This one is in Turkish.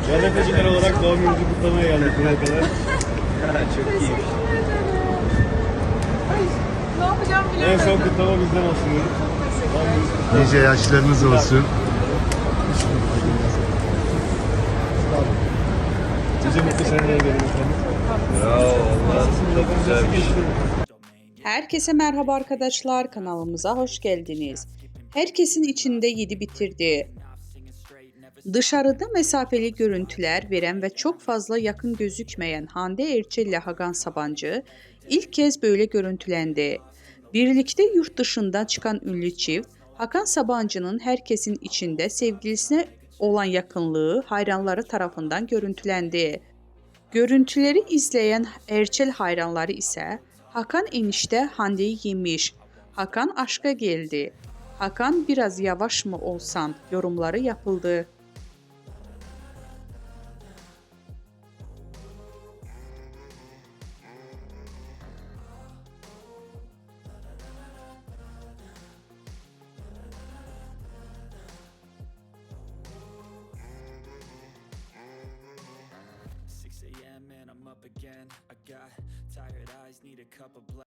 Gazeteciler olarak doğum gününüzü kutlamaya geldik buraya kadar. Çok iyi. Ay, ne yapacağım En bilemedim. son kutlama bizden olsun dedik. Doğum gününüzü kutlu Nice yaşlarınız olsun. Nice mutlu seneler verin efendim. Bravo. Vallahi çok güzel bir şey. Herkese merhaba arkadaşlar, kanalımıza hoş geldiniz. Herkesin içinde yedi bitirdi. Dışarıda mesafeli görüntüler veren ve çok fazla yakın gözükmeyen Hande Erçel ile Hakan Sabancı ilk kez böyle görüntülendi. Birlikte yurt dışından çıkan ünlü çift, Hakan Sabancı'nın herkesin içinde sevgilisine olan yakınlığı hayranları tarafından görüntülendi. Görüntüleri izleyen Erçel hayranları ise Hakan enişte Hande'yi yemiş, Hakan aşka geldi, Hakan biraz yavaş mı olsan yorumları yapıldı. AM and I'm up again. I got tired eyes, need a cup of black.